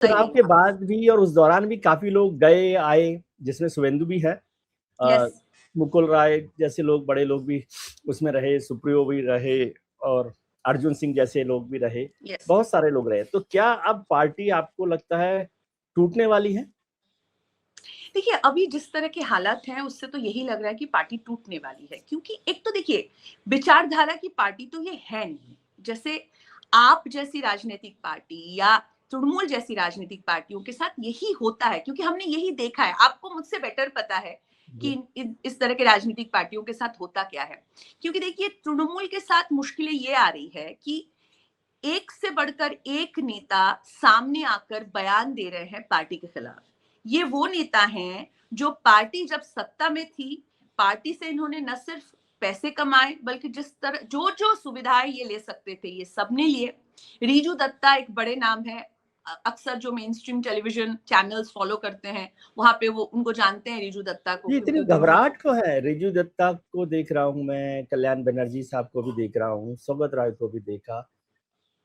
चुनाव के बाद भी और उस दौरान भी काफी लोग गए आए, जिसमें शुभेंदु भी है। मुकुल राय जैसे लोग, बड़े लोग भी उसमें रहे, सुप्रियो भी रहे और अर्जुन सिंह जैसे लोग भी रहे। बहुत सारे लोग रहे। तो क्या अब पार्टी आपको लगता है टूटने वाली है? देखिए, अभी जिस तरह के हालात हैं उससे तो यही लग रहा है कि पार्टी टूटने वाली है, क्योंकि एक तो देखिए, विचारधारा की पार्टी तो ये है नहीं। जैसे आप जैसी राजनीतिक पार्टी या तृणमूल जैसी राजनीतिक पार्टियों के साथ यही होता है, क्योंकि हमने यही देखा है। आपको मुझसे बेटर पता है कि इस तरह के राजनीतिक पार्टियों के साथ होता क्या है। क्योंकि देखिए, तृणमूल के साथ मुश्किलें ये आ रही है कि एक से बढ़कर एक नेता सामने आकर बयान दे रहे हैं पार्टी के खिलाफ। ये वो नेता हैं जो पार्टी जब सत्ता में थी, पार्टी से इन्होंने न सिर्फ पैसे कमाए, बल्कि जिस तरह जो जो सुविधाएं ये ले सकते थे ये सबने लिए। रिजू दत्ता एक बड़े नाम है, अक्सर जो main stream television channels follow करते हैं वहां पे वो उनको जानते हैं, रिजू दत्ता को। ये इतनी घबराहट क्यों है? रिजू दत्ता को देख रहा हूँ मैं, कल्याण बनर्जी साहब को भी देख रहा हूँ, सौगत राय को भी देखा।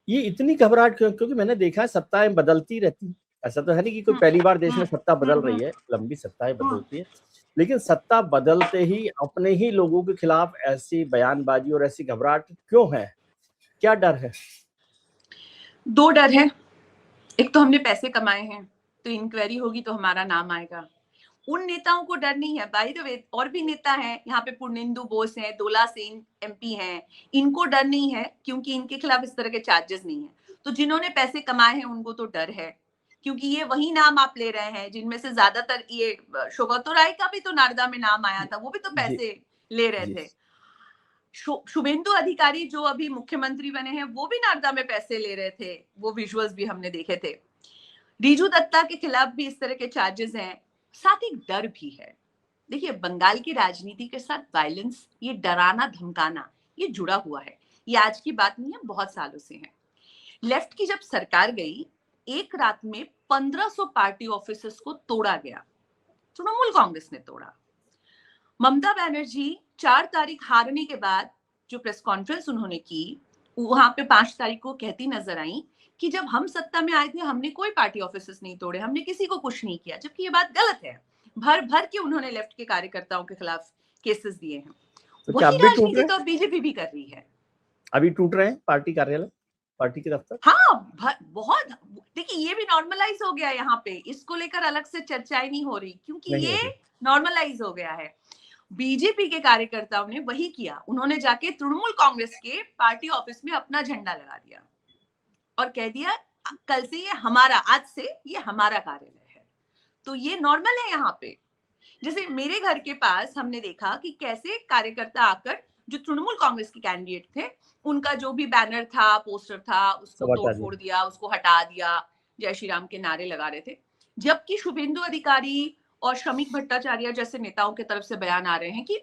ये इतनी घबराहट क्यों? क्योंकि मैंने देखा है सत्ताएं बदलती रहती। ऐसा तो है नहीं कि कोई पहली बार देश में सत्ता बदल रही है, लंबी सत्ताएं बदलती है, लेकिन सत्ता बदलते ही अपने ही लोगों के खिलाफ ऐसी बयानबाजी और ऐसी घबराहट क्यों है? क्या डर है? दो डर है। एक तो हमने पैसे कमाए हैं तो इंक्वायरी होगी तो हमारा नाम आएगा। उन नेताओं को डर नहीं है। बाय द वे, और भी नेता हैं यहाँ पे, पूर्णेंदु बोस हैं, दोला सेन एमपी हैं, इनको डर नहीं है क्योंकि इनके खिलाफ इस तरह के चार्जेस नहीं है। तो जिन्होंने पैसे कमाए हैं उनको तो डर है, क्योंकि ये वही नाम आप ले रहे हैं जिनमें से ज्यादातर, ये शोभतो राय का भी तो नारदा में नाम आया था, वो भी तो पैसे ले रहे थे। शुभेंदु अधिकारी जो अभी मुख्यमंत्री बने हैं वो भी नारदा में पैसे ले रहे थे, वो विजुअल्स भी हमने देखे थे। रिजू दत्ता के खिलाफ भी इस तरह के चार्जेस हैं। साथ ही डर भी है। देखिए, बंगाल की राजनीति के साथ वायलेंस, ये डराना धमकाना, ये जुड़ा हुआ है। ये आज की बात नहीं है, बहुत सालों से है। लेफ्ट की जब सरकार गई, एक रात में 1500 पार्टी ऑफिसेस को तोड़ा गया। तृणमूल कांग्रेस ने तोड़ा। ममता बनर्जी 4 तारीख हारने के बाद जो प्रेस कॉन्फ्रेंस उन्होंने की, वहां पे 5 तारीख को कहती नजर आई कि जब हम सत्ता में आए थे हमने कोई पार्टी ऑफिसेस नहीं तोड़े, हमने किसी को कुछ नहीं किया, जबकि ये बात गलत है। भर भर के उन्होंने लेफ्ट के कार्यकर्ताओं के खिलाफ केसेस दिए हैं। तो वही राजनीति तो बीजेपी भी कर रही है। अभी टूट रहे हैं पार्टी कार्यालय, पार्टी के दफ्तर? हाँ, बहुत। देखिए, ये भी नॉर्मलाइज हो गया यहाँ पे, इसको लेकर अलग से चर्चाएं नहीं हो रही, क्योंकि ये नॉर्मलाइज हो गया है। बीजेपी के कार्यकर्ताओं ने वही किया। उन्होंने जाके तृणमूल कांग्रेस के पार्टी ऑफिस में अपना झंडा लगा दिया और कह दिया कल से ये हमारा, आज से ये हमारा कार्यालय है। तो ये नॉर्मल है यहाँ पे। जैसे मेरे घर के पास हमने देखा कि कैसे कार्यकर्ता आकर, जो तृणमूल कांग्रेस के कैंडिडेट थे, उनका जो भी बैनर था, पोस्टर था, उसको तोड़ फोड़ दिया, उसको हटा दिया, जय श्री राम के नारे लगा रहे थे। जबकि शुभेंदु अधिकारी और श्रमिक भट्टाचार्य जैसे नेताओं की तरफ से बयान आ रहे हैं कि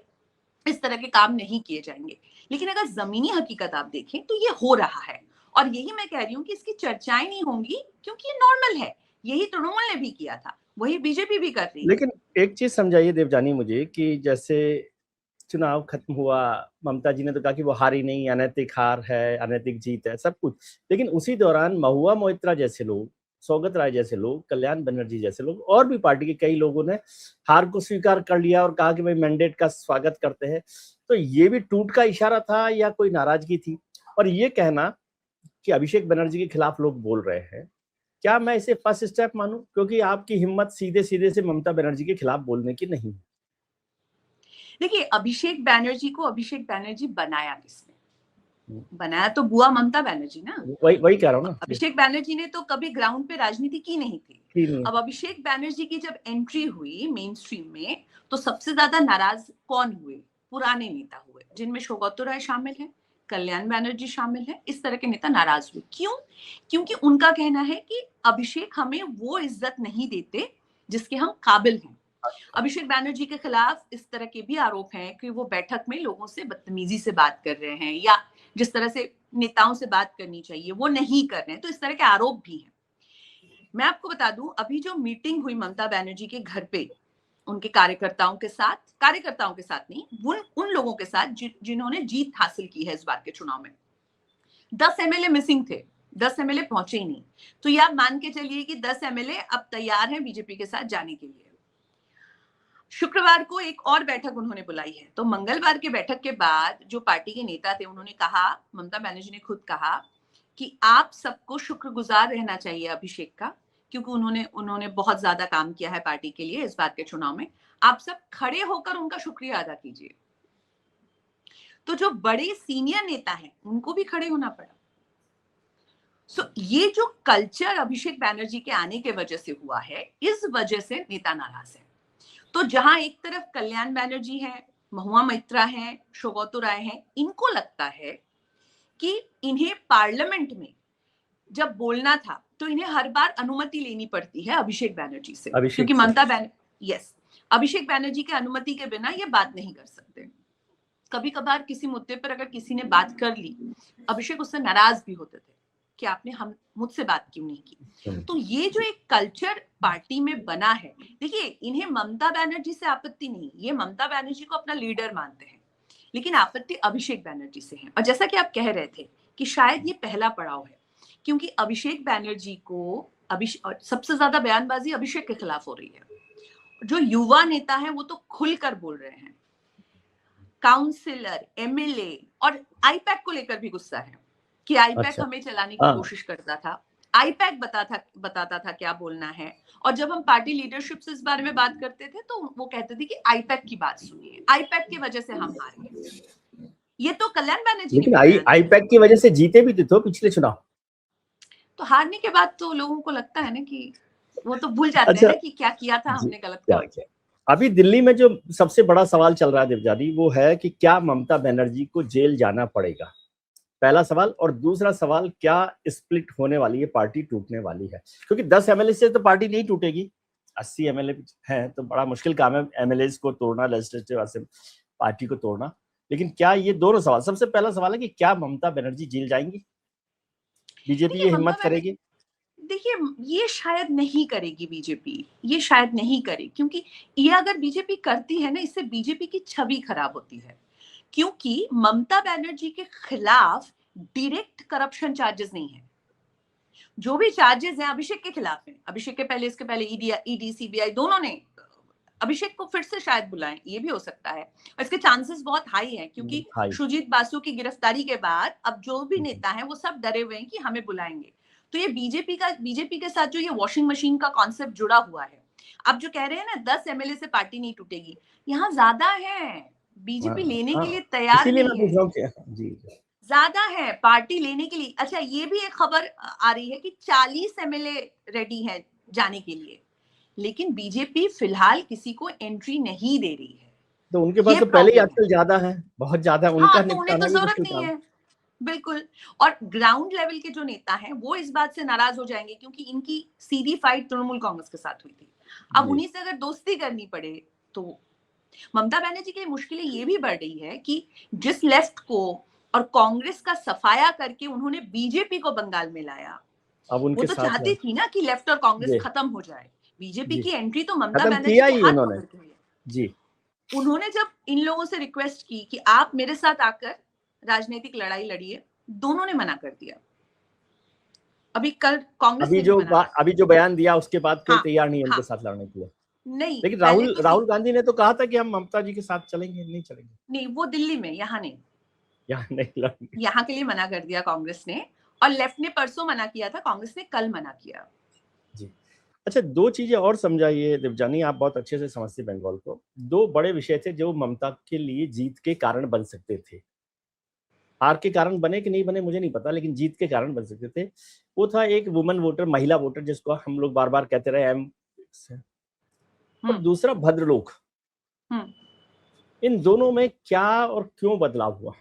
इस तरह के काम नहीं किए जाएंगे। लेकिन अगर जमीनी हकीकत आप देखें तो ये हो रहा है, और यही मैं कह रही हूँ कि इसकी चर्चाएं नहीं होंगी, क्योंकि ये नॉर्मल है। यही तृणमूल ने भी किया था, वही बीजेपी भी कर रही है। लेकिन एक चीज समझाइए देवजानी मुझे, कि जैसे चुनाव खत्म हुआ, ममता जी ने तो कहा कि वो हारी नहीं, अनैतिक हार है, अनैतिक जीत है, सब कुछ, लेकिन उसी दौरान महुआ मोइत्रा जैसे लोग, सौगत राय जैसे लोग, कल्याण बनर्जी जैसे लोग और भी पार्टी के कई लोगों ने हार को स्वीकार कर लिया और कहा कि भाई मैंडेट का स्वागत करते हैं। तो ये भी टूट का इशारा था या कोई नाराजगी थी? और ये कहना कि अभिषेक बनर्जी के खिलाफ लोग बोल रहे हैं, क्या मैं इसे फर्स्ट स्टेप मानूं? क्योंकि आपकी हिम्मत सीधे सीधे से ममता बनर्जी के खिलाफ बोलने की नहीं है। देखिए, अभिषेक बैनर्जी बनाया किसने? बनाया तो बुआ ममता बनर्जी ना। वही कह रहा हूँ ना। अभिषेक बैनर्जी ने तो कभी ग्राउंड पे राजनीति की नहीं थी। अब अभिषेक बैनर्जी की जब एंट्री हुई मेन स्ट्रीम में, तो सबसे ज्यादा नाराज कौन हुए? पुराने नेता हुए, जिनमें शोभतो राय शामिल है, कल्याण बनर्जी शामिल है। इस तरह के नेता नाराज हुए। क्यों? क्योंकि उनका कहना है कि अभिषेक हमें वो इज्जत नहीं देते जिसके हम काबिल हैं। अभिषेक बैनर्जी के खिलाफ इस तरह के भी आरोप हैं कि वो बैठक में लोगों से बदतमीजी से बात कर रहे हैं, या जिस तरह से नेताओं से बात करनी चाहिए वो नहीं कर रहे हैं। तो इस तरह के आरोप भी हैं। मैं आपको बता दूं, अभी जो मीटिंग हुई ममता बनर्जी के घर पे उनके कार्यकर्ताओं के साथ नहीं, उन लोगों के साथ जिन्होंने जीत हासिल की है इस बार के चुनाव में, 10 एमएलए मिसिंग थे। 10 एमएलए पहुंचे ही नहीं। तो ये आप मान के चलिए कि 10 एमएलए अब तैयार हैं बीजेपी के साथ जाने के लिए। शुक्रवार को एक और बैठक उन्होंने बुलाई है। तो मंगलवार के बैठक के बाद जो पार्टी के नेता थे उन्होंने कहा, ममता बनर्जी ने खुद कहा कि आप सबको शुक्रगुजार रहना चाहिए अभिषेक का, क्योंकि उन्होंने बहुत ज्यादा काम किया है पार्टी के लिए इस बार के चुनाव में। आप सब खड़े होकर उनका शुक्रिया अदा कीजिए। तो जो बड़े सीनियर नेता हैं उनको भी खड़े होना पड़ा। ये जो कल्चर अभिषेक बैनर्जी के आने के वजह से हुआ है, इस वजह से नेता नाराज है। तो जहां एक तरफ कल्याण बैनर्जी है, महुआ मोइत्रा है, सौगतो राय है, इनको लगता है कि इन्हें पार्लियामेंट में जब बोलना था तो इन्हें हर बार अनुमति लेनी पड़ती है अभिषेक बैनर्जी से, क्योंकि अभिषेक बैनर्जी के अनुमति के बिना ये बात नहीं कर सकते। कभी कभार किसी मुद्दे पर अगर किसी ने बात कर ली, अभिषेक उससे नाराज भी होते थे कि आपने मुझसे बात क्यों नहीं की। तो ये जो एक कल्चर पार्टी में बना है, देखिए इन्हें ममता बनर्जी से आपत्ति नहीं, ये ममता बनर्जी को अपना लीडर मानते हैं, लेकिन आपत्ति अभिषेक बैनर्जी से है। और जैसा कि आप कह रहे थे कि शायद ये पहला पड़ाव है, क्योंकि अभिषेक बैनर्जी को सबसे ज्यादा बयानबाजी अभिषेक के खिलाफ हो रही है। जो युवा नेता है वो तो खुलकर बोल रहे हैं, काउंसिलर, एमएलए, और आईपैक को लेकर भी गुस्सा है कि आईपैक हमें चलाने की कोशिश करता था, आईपैक बताता था क्या बोलना है। और जब हम पार्टी लीडरशिप से इस बारे में बात करते थे तो वो कहते थे कि आईपैक की बात सुनिए, आईपैक की वजह से हम हार गए। ये तो कल्याण बैनर्जी लेकिन आईपैक की वजह से जीते भी तो पिछले चुनाव। तो हारने के बाद तो लोगों को लगता है ना कि वो तो भूल जाते हैं कि क्या किया था हमने गलत काम किया। अभी दिल्ली में जो सबसे बड़ा सवाल चल रहा है देवजानी, वो है कि क्या ममता बनर्जी को जेल जाना पड़ेगा, पहला सवाल। और दूसरा सवाल, क्या स्प्लिट होने वाली है, पार्टी टूटने वाली है? क्योंकि 10 एमएलए से तो पार्टी नहीं टूटेगी, 80 एमएलए हैं तो बड़ा मुश्किल काम है एमएलए को तोड़ना, लेजिस्लेटिव असेंबली पार्टी को तोड़ना। लेकिन क्या ये दोनों सवाल, सबसे पहला सवाल है कि क्या ममता बनर्जी जेल जाएंगी, बीजेपी ये हिम्मत करेगी? देखिए ये शायद नहीं करेगी बीजेपी, ये शायद नहीं करे, क्योंकि ये अगर बीजेपी करती है ना, इससे बीजेपी की छवि खराब होती है। क्योंकि ममता बनर्जी के खिलाफ डायरेक्ट करप्शन चार्जेस नहीं है, जो भी चार्जेस हैं अभिषेक के खिलाफ हैं। अभिषेक के पहले, इसके पहले ईडी सीबीआई दोनों ने अभिषेक को फिर से शायद बुलाएं, ये भी हो सकता है। और इसके चांसेस बहुत हाई हैं, क्योंकि सुजीत बासु की गिरफ्तारी के बाद अब जो भी नेता हैं वो सब डरे हुए हैं कि हमें बुलाएंगे। तो ये बीजेपी के साथ जो ये वॉशिंग मशीन का कॉन्सेप्ट जुड़ा हुआ है। अब जो कह रहे हैं ना 10 एमएलए से पार्टी नहीं टूटेगी, यहाँ ज्यादा है, बीजेपी लेने के लिए तैयार नहीं है, ज्यादा है पार्टी लेने के लिए। अच्छा, ये भी एक खबर आ रही है कि 40 एमएलए रेडी है जाने के लिए, लेकिन बीजेपी फिलहाल किसी को एंट्री नहीं दे रही है। तो उनके पास तो पहले ही आजकल ज्यादा है, बहुत ज्यादा, उनका तो उन्हें तो जरूरत नहीं है, बिल्कुल। और ग्राउंड लेवल के जो नेता हैं वो इस बात से नाराज हो जाएंगे, क्योंकि इनकी सीधी फाइट तृणमूल कांग्रेस के साथ हुई थी। अब उन्हीं से अगर दोस्ती करनी पड़े तो ममता बनर्जी की मुश्किलें ये भी बढ़ रही है कि जिस लेफ्ट को और कांग्रेस का सफाया करके उन्होंने बीजेपी को बंगाल में लाया, अब उनके वो तो चाहती थी ना कि लेफ्ट और कांग्रेस खत्म हो जाए। बीजेपी की एंट्री तो ममता बनर्जी के हाथ पकड़ के हुई है जी। उन्होंने जब इन लोगों से रिक्वेस्ट की कि आप मेरे साथ आकर राजनीतिक लड़ाई लड़िए, दोनों ने मना कर दिया। अभी कल कांग्रेस अभी जो बयान दिया उसके बाद कोई तैयार नहीं है उनके साथ लड़ने के लिए। नहीं, लेकिन राहुल गांधी ने तो कहा था कि हम ममता जी के साथ चलेंगे, नहीं चलेंगे। नहीं, वो दिल्ली में, यहाँ नहीं यहाँ के लिए मना कर दिया कांग्रेस ने, और लेफ्ट ने परसों मना किया था, कांग्रेस ने कल मना किया जी। अच्छा, दो चीजें और समझाइए देवजानी, आप बहुत अच्छे से समझते बंगाल को। दो बड़े विषय थे जो ममता के लिए जीत के कारण बन सकते थे। हार के कारण बने कि नहीं बने मुझे नहीं पता, लेकिन जीत के कारण बन सकते थे। वो था एक वुमन वोटर, महिला वोटर, जिसको हम लोग बार बार कहते रहे और दूसरा भद्रलोक। इन दोनों में क्या और क्यों बदलाव हुआ?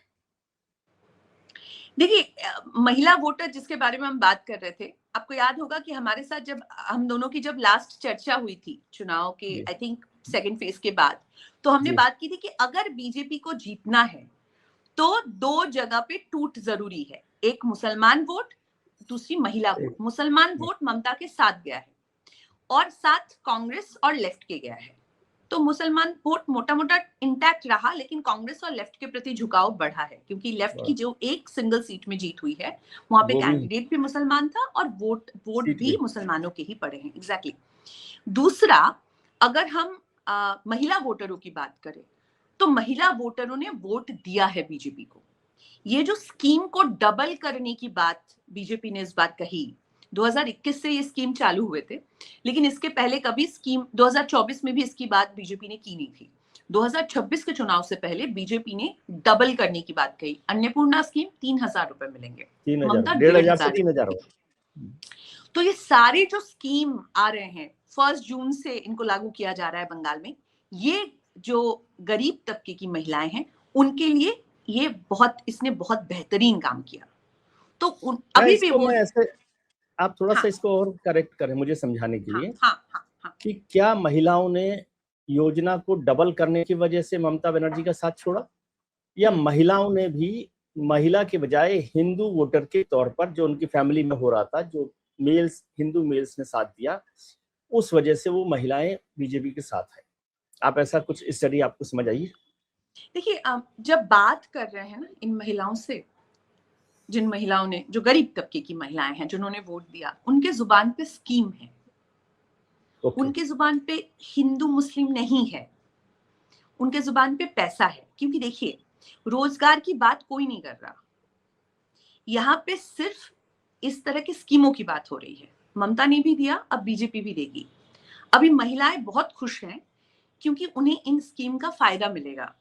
देखिए, महिला वोटर जिसके बारे में हम बात कर रहे थे, आपको याद होगा कि हमारे साथ जब हम दोनों की जब लास्ट चर्चा हुई थी चुनाव के, आई थिंक सेकंड फेज के बाद, तो हमने बात की थी कि अगर बीजेपी को जीतना है तो दो जगह पे टूट जरूरी है, एक मुसलमान वोट, दूसरी महिला वोट। मुसलमान वोट ममता के साथ गया है और साथ कांग्रेस और लेफ्ट के गया है। तो मुसलमान वोट मोटा मोटा इंटैक्ट रहा, लेकिन कांग्रेस और लेफ्ट के प्रति झुकाव बढ़ा है, क्योंकि लेफ्ट की जो एक सिंगल सीट में जीत हुई है वहां पे कैंडिडेट भी मुसलमान था और वोट भी मुसलमानों के ही पड़े हैं। एग्जैक्टली। दूसरा, अगर हम महिला वोटरों की बात करें तो महिला वोटरों ने वोट दिया है बीजेपी को। ये जो स्कीम को डबल करने की बात बीजेपी ने इस बात कही, 2021 से ये स्कीम चालू हुए थे, लेकिन इसके पहले कभी स्कीम 2024 में भी इसकी बात बीजेपी ने की नहीं थी। 2026 के चुनाव से पहले बीजेपी ने डबल करने की बात कही। अन्नपूर्णा स्कीम 3,000 रुपए मिलेंगे, ममता 1,500 से 3,000। तो ये सारे जो स्कीम आ रहे हैं 1 जून से इनको लागू किया जा रहा है बंगाल में। ये जो गरीब तबके की महिलाएं हैं उनके लिए ये इसने बहुत बेहतरीन काम किया। तो अभी भी वो ऐसे आप थोड़ा सा इसको और करेक्ट करें मुझे समझाने के लिए कि क्या महिलाओं ने योजना को डबल करने की वजह से ममता बनर्जी का साथ छोड़ा, या महिलाओं ने भी महिला के बजाय हिंदू वोटर के तौर पर जो उनकी फैमिली में हो रहा था, जो हिंदू मेल्स ने साथ दिया, उस वजह से वो महिलाएं बीजेपी के साथ है? आप ऐसा कुछ स्टडी आपको समझ आई? देखिए, जब बात कर रहे हैं ना इन महिलाओं से, जिन महिलाओं ने, जो गरीब तबके की महिलाएं हैं जिन्होंने वोट दिया, उनके जुबान पे स्कीम है, उनके जुबान पे हिंदू मुस्लिम नहीं है, उनके जुबान पे पैसा है। क्योंकि देखिए, रोजगार की बात कोई नहीं कर रहा, यहाँ पे सिर्फ इस तरह की स्कीमों की बात हो रही है। ममता ने भी दिया, अब बीजेपी भी देगी। अभी महिलाएं बहुत खुश हैं क्योंकि उन्हें इन स्कीम का फायदा मिलेगा।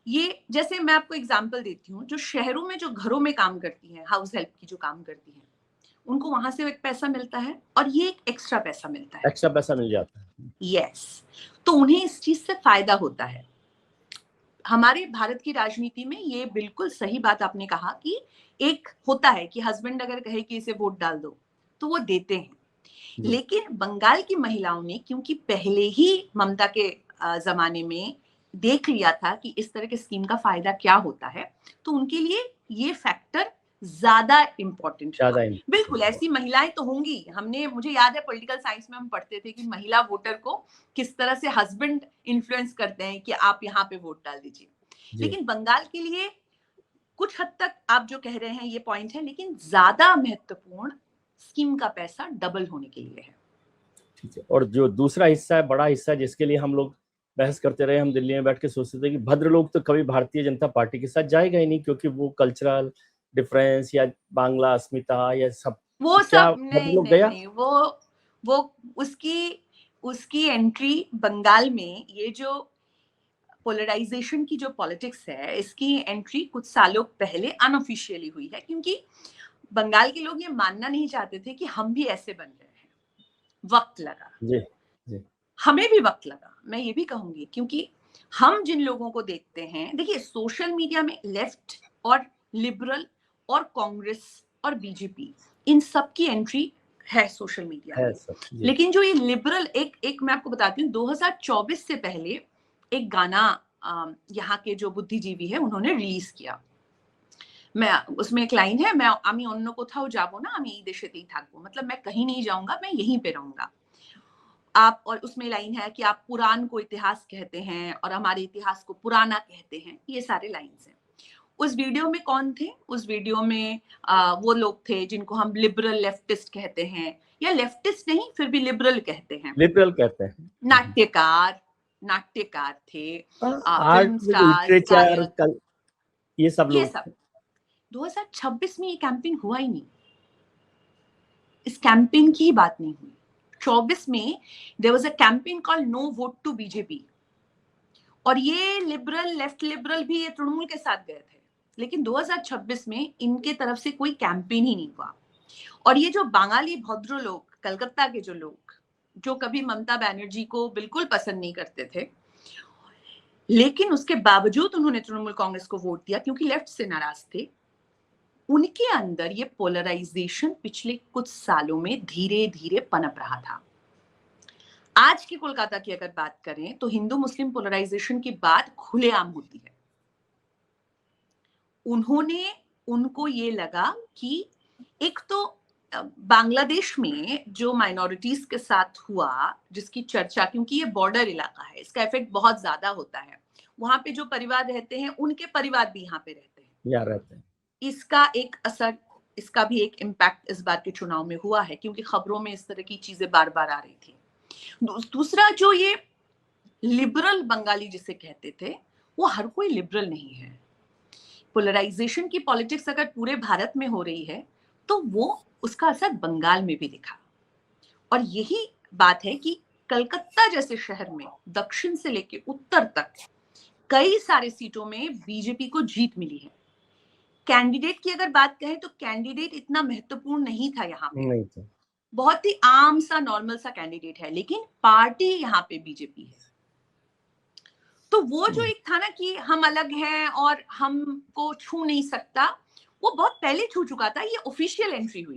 ये जैसे मैं आपको एग्जांपल देती हूँ, जो शहरों में जो घरों में काम करती हैं, हाउस हेल्प की जो काम करती हैं, उनको वहां से एक पैसा मिलता है और ये एक एक्स्ट्रा पैसा मिलता है, एक्स्ट्रा पैसा मिल जाता है। यस, तो उन्हें इस चीज से फायदा होता है। हमारे भारत की राजनीति में ये बिल्कुल सही बात आपने कहा कि एक होता है कि हस्बैंड अगर कहे कि इसे वोट डाल दो तो वो देते हैं। लेकिन बंगाल की महिलाओं ने, क्योंकि पहले ही ममता के जमाने में देख लिया था कि इस तरह के स्कीम का फायदा क्या होता है, तो उनके लिए ये फैक्टर ज्यादा इंपॉर्टेंट है। बिल्कुल ऐसी महिलाएं तो होंगी। मुझे याद है पॉलिटिकल साइंस में हम पढ़ते थे कि महिला वोटर को किस तरह से हस्बैंड इन्फ्लुएंस करते हैं कि आप यहाँ पे वोट डाल दीजिए। लेकिन बंगाल के लिए कुछ हद तक आप जो कह रहे हैं ये पॉइंट है, लेकिन ज्यादा महत्वपूर्ण स्कीम का पैसा डबल होने के लिए है। ठीक है। और जो दूसरा हिस्सा है, बड़ा हिस्सा, जिसके लिए हम लोग बहस करते रहे, हम दिल्ली में बैठ के सोचते थे कि भद्र लोग तो कभी भारतीय जनता पार्टी के साथ जाएगा ही नहीं, क्योंकि वो कल्चरल डिफरेंस या बांग्ला अस्मिता या सब, वो सब नहीं, वो उसकी एंट्री बंगाल में, ये जो पोलराइजेशन की जो पॉलिटिक्स है, इसकी एंट्री कुछ सालों पहले अनऑफिशियली हुई है, क्योंकि बंगाल के लोग ये मानना नहीं चाहते थे कि हम भी ऐसे बन रहे हैं। वक्त लगा, जी। हमें भी वक्त लगा, मैं ये भी कहूंगी, क्योंकि हम जिन लोगों को देखते हैं, देखिए सोशल मीडिया में लेफ्ट और लिबरल और कांग्रेस और बीजेपी, इन सब की एंट्री है सोशल मीडिया में। लेकिन जो ये लिबरल, एक मैं आपको बताती हूँ, 2024 से पहले एक गाना यहाँ के जो बुद्धिजीवी है उन्होंने रिलीज किया। उसमें एक लाइन है, मैं आमी अन्य कोथाओ जाबो ना, आमी এই দেশেতেই থাকবো, मतलब मैं कहीं नहीं जाऊंगा, मैं यहीं पे रहूंगा। आप, और उसमें लाइन है कि आप पुराण को इतिहास कहते हैं और हमारे इतिहास को पुराना कहते हैं, ये सारे लाइन्स हैं। उस वीडियो में कौन थे? उस वीडियो में वो लोग थे जिनको हम लिबरल लेफ्टिस्ट कहते हैं, या लेफ्टिस्ट नहीं फिर भी लिबरल कहते हैं, लिबरल कहते हैं। नाट्यकार थे, फिल्म स्टार, ये सब लोग। 2026 में ये कैंपेन हुआ ही नहीं, इस कैंपेन की बात नहीं हुई। 24 में there was a campaign called no vote to BJP, और ये लिबरल, लेफ्ट लिबरल भी ये तृणमूल के साथ गए थे, लेकिन 2026 में इनके तरफ से कोई कैंपेन ही नहीं हुआ। और ये जो बंगाली भद्र लोग, कलकत्ता के जो लोग, जो कभी ममता बनर्जी को बिल्कुल पसंद नहीं करते थे, लेकिन उसके बावजूद उन्होंने तृणमूल कांग्रेस को वोट दिया क्योंकि लेफ्ट से नाराज थे, उनके अंदर ये पोलराइजेशन पिछले कुछ सालों में धीरे धीरे पनप रहा था। आज की कोलकाता की अगर बात करें तो हिंदू मुस्लिम पोलराइजेशन की बात खुलेआम होती है। उनको ये लगा कि एक तो बांग्लादेश में जो माइनॉरिटीज के साथ हुआ, जिसकी चर्चा, क्योंकि ये बॉर्डर इलाका है, इसका इफेक्ट बहुत ज्यादा होता है। वहां पे जो परिवार रहते हैं उनके परिवार भी यहाँ पे रहते हैं, यहाँ रहते हैं। इसका एक असर, इसका भी एक इम्पैक्ट इस बार के चुनाव में हुआ है, क्योंकि खबरों में इस तरह की चीजें बार बार आ रही थी। दूसरा, जो ये लिबरल बंगाली जिसे कहते थे, वो हर कोई लिबरल नहीं है। पोलराइजेशन की पॉलिटिक्स अगर पूरे भारत में हो रही है तो वो उसका असर बंगाल में भी दिखा। और यही बात है कि कलकत्ता जैसे शहर में दक्षिण से लेकर उत्तर तक कई सारे सीटों में बीजेपी को जीत मिली है। कैंडिडेट की अगर बात करें तो कैंडिडेट इतना महत्वपूर्ण नहीं था यहाँ पे, नहीं था। बहुत ही आम सा नॉर्मल सा कैंडिडेट है, लेकिन पार्टी यहाँ पे बीजेपी है। तो वो जो एक था ना कि हम अलग हैं और हमको छू नहीं सकता, वो बहुत पहले छू चुका था। ये ऑफिशियल एंट्री हुई।